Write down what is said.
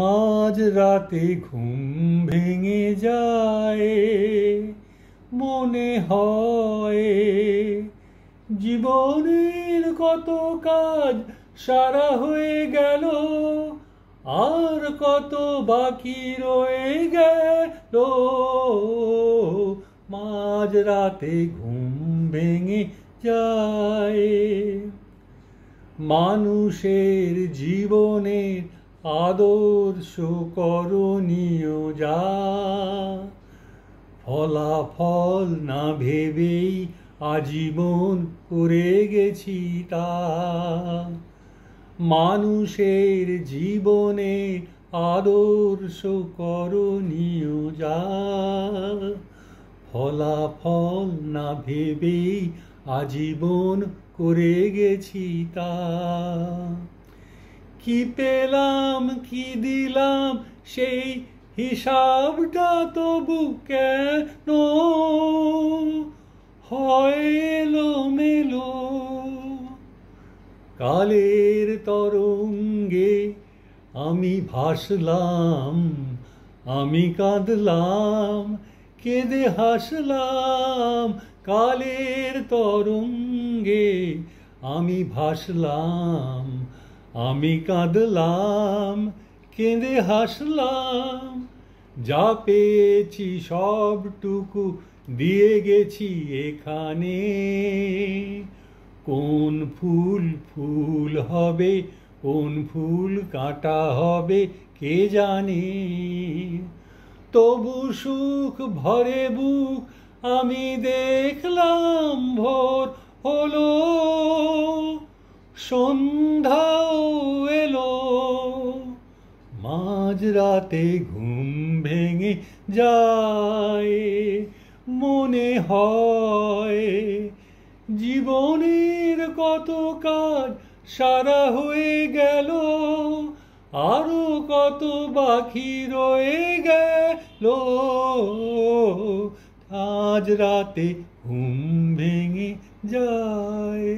মাঝ রাতে ঘুম ভেঙে যায়, মনে হয় জীবনের কত কাজ সারা হয়ে গেল, আর কত বাকি রয়ে গেল। মাঝ রাতে ঘুম ভেঙে যায়। মানুষের জীবনের আদর্শ করণীয় যা, ফলাফল না ভেবেই আজীবন করে গেছি তা। মানুষের জীবনে আদর্শ করণীয় যা, ফলাফল না ভেবেই আজীবন করে গেছি তা। কি পেলাম কি দিলাম সেই হিসাবটা তবু কেন হয় এলোমেলো। কালের তরঙ্গে আমি ভাসলাম, আমি কাঁদলাম, কেঁদে হাসলাম। কালের তরঙ্গে আমি ভাসলাম, আমি কাঁদলাম, কেঁদে হাসলাম। যা পেয়েছি সবটুকু দিয়ে গেছি এখানে। কোন ফুল ফুল হবে, কোন ফুল কাঁটা হবে কে জানে। তবু সুখ ভরে বুক আমি দেখলাম, ভোর হলো, সন্ধ্যাও এলো। মাঝ রাতে ঘুম ভেঙে যায়, মনে হয় জীবনের কত কাজ সারা হয়ে গেল, আরো কত বাকি রয়ে গেল। আজ রাতে ঘুম ভেঙে যায়।